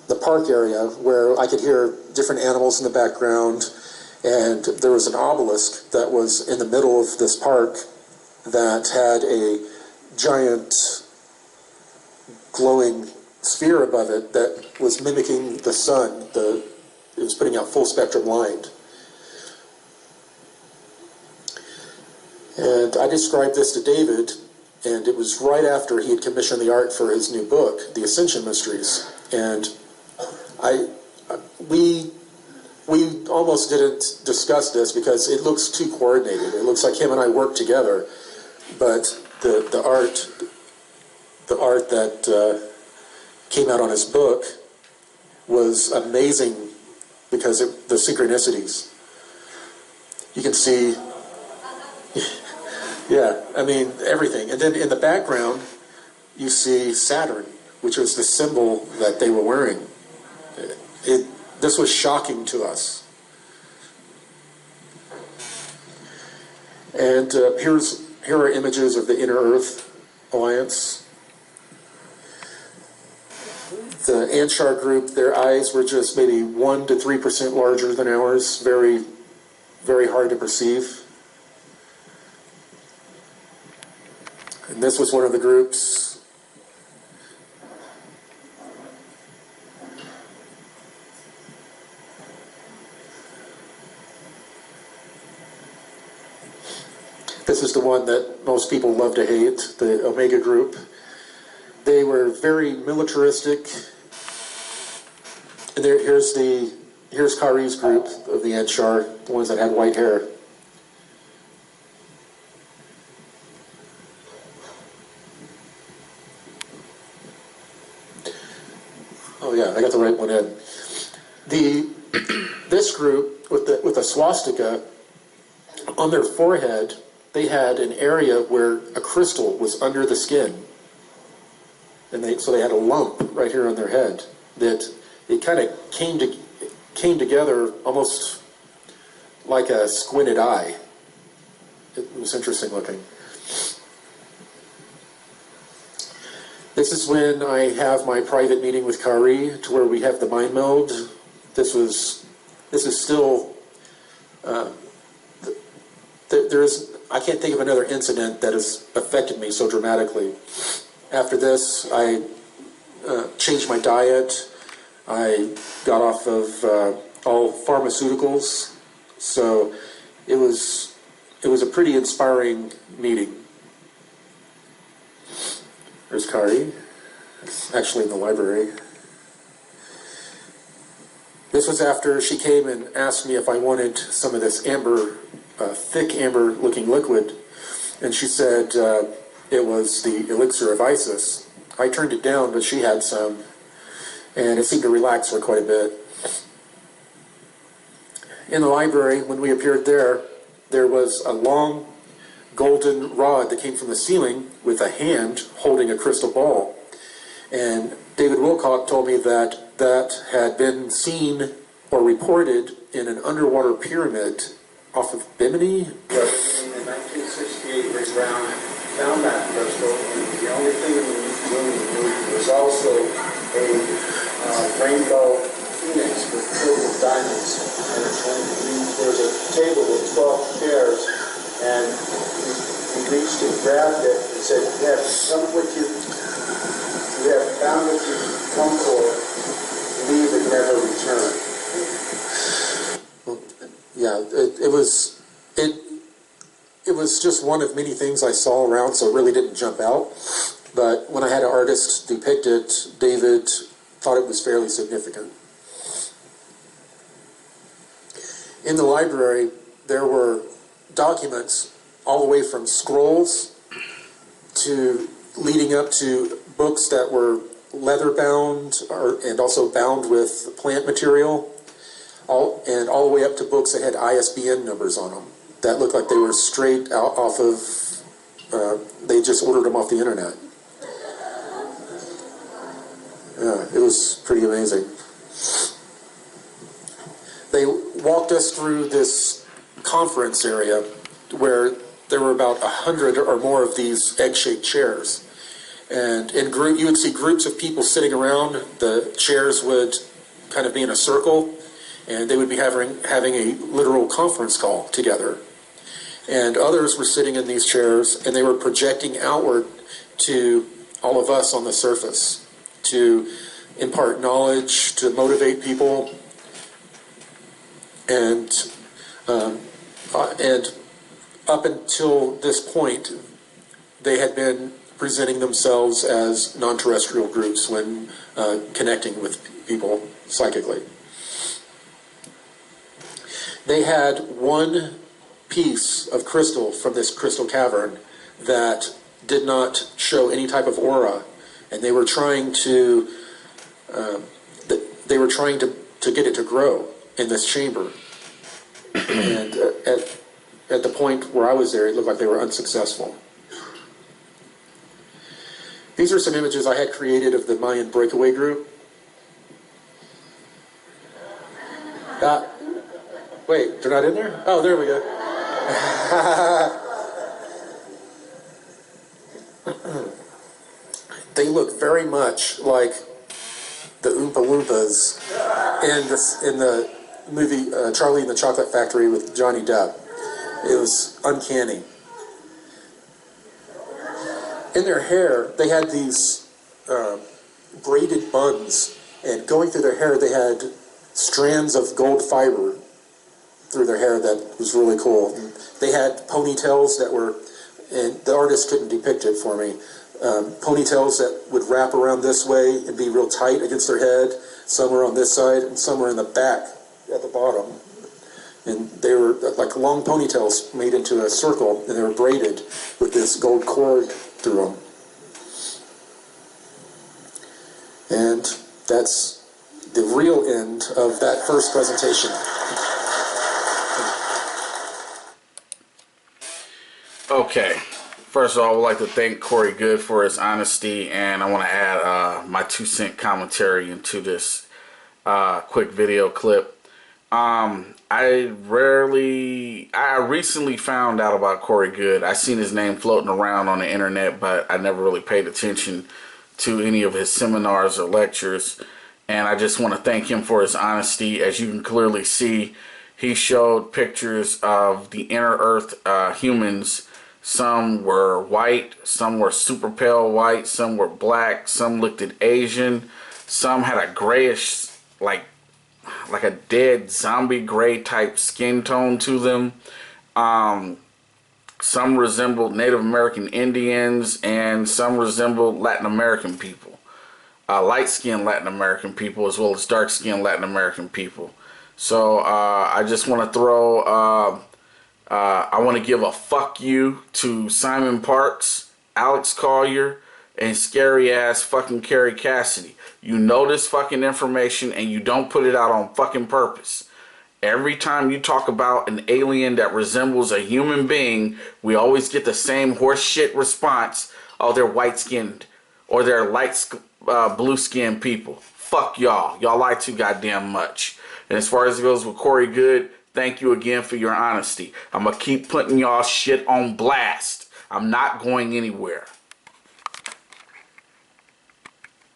the park area where I could hear different animals in the background, and there was an obelisk that was in the middle of this park that had a giant glowing sphere above it that was mimicking the sun. It was putting out full spectrum light. And I described this to David, and it was right after he had commissioned the art for his new book, The Ascension Mysteries. And we almost didn't discuss this because it looks too coordinated. It looks like him and I worked together, but the art that came out on his book was amazing because the synchronicities. You can see, yeah, I mean, everything. And then in the background, you see Saturn, which was the symbol that they were wearing. This was shocking to us. And here are images of the Inner Earth Alliance. The Anshar group, their eyes were just maybe 1 to 3% larger than ours. Very, very hard to perceive. And this was one of the groups. This is the one that most people love to hate, the Omega group. They were very militaristic. And here's Kari's group of the Anshar, the ones that had white hair. Oh yeah, I got the right one in. This group with a swastika on their forehead, they had an area where a crystal was under the skin. And so they had a lump right here on their head that it kind of came together almost like a squinted eye. It was interesting looking. This is when I have my private meeting with Kari, to where we have the mind meld. This is still I can't think of another incident that has affected me so dramatically. After this, I changed my diet. I got off of all pharmaceuticals. So it was a pretty inspiring meeting. There's Kari. It's actually in the library. This was after she came and asked me if I wanted some of this amber, thick amber-looking liquid, and she said it was the elixir of Isis. I turned it down, but she had some, and it seemed to relax her quite a bit. In the library, when we appeared there was a long golden rod that came from the ceiling with a hand holding a crystal ball. And David Wilcock told me that had been seen or reported in an underwater pyramid off of Bimini. Yes, in 1968, Ray Brown found that crystal, and the only thing in the room was also a rainbow phoenix filled with diamonds. And there was a table with 12 pairs, and he reached and grabbed it and said, "You have come what you have found what you come for, leave and never return." Well, yeah, it was just one of many things I saw around, so it really didn't jump out. But when I had an artist depict it, David thought it was fairly significant. In the library, there were documents all the way from scrolls to leading up to books that were leather bound and also bound with plant material, all the way up to books that had ISBN numbers on them that looked like they were straight out off of, they just ordered them off the internet. Yeah, it was pretty amazing. They walked us through this conference area where there were about 100 or more of these egg-shaped chairs. And in group, you would see groups of people sitting around. The chairs would kind of be in a circle, and they would be having a literal conference call together. And others were sitting in these chairs, and they were projecting outward to all of us on the surface to impart knowledge, to motivate people, and up until this point, they had been presenting themselves as non-terrestrial groups when connecting with people psychically. They had one piece of crystal from this crystal cavern that did not show any type of aura, and they were trying to get it to grow in this chamber. And at the point where I was there, it looked like they were unsuccessful. These are some images I had created of the Mayan Breakaway group. Wait, they're not in there? Oh, there we go. They look very much like the Oompa Loompas in the movie Charlie and the Chocolate Factory with Johnny Depp. It was uncanny. In their hair, they had these braided buns, and going through their hair, they had strands of gold fiber through their hair that was really cool. And they had ponytails that were, and the artist couldn't depict it for me, ponytails that would wrap around this way and be real tight against their head. Some were on this side, and some were in the back at the bottom. And they were like long ponytails made into a circle, and they were braided with this gold cord through them. And that's the real end of that first presentation. Okay. First of all, I would like to thank Corey Goode for his honesty, and I want to add my 2-cent commentary into this quick video clip. I recently found out about Corey Goode. I seen his name floating around on the internet, but I never really paid attention to any of his seminars or lectures. And I just want to thank him for his honesty. As you can clearly see, he showed pictures of the inner earth humans. Some were white, some were super pale white, some were black, some looked Asian, some had a grayish, like a dead zombie gray type skin tone to them. Some resembled Native American Indians, and some resembled Latin American people. Light-skinned Latin American people, as well as dark-skinned Latin American people. So I just want to throw, I want to give a fuck you to Simon Parks, Alex Collier, and scary-ass fucking Kerry Cassidy. You know this fucking information, and you don't put it out on fucking purpose. Every time you talk about an alien that resembles a human being, we always get the same horseshit response. Oh, they're white-skinned, or they're light blue-skinned people. Fuck y'all. Y'all lie too goddamn much. And as far as it goes with Corey Goode, thank you again for your honesty. I'm going to keep putting y'all shit on blast. I'm not going anywhere.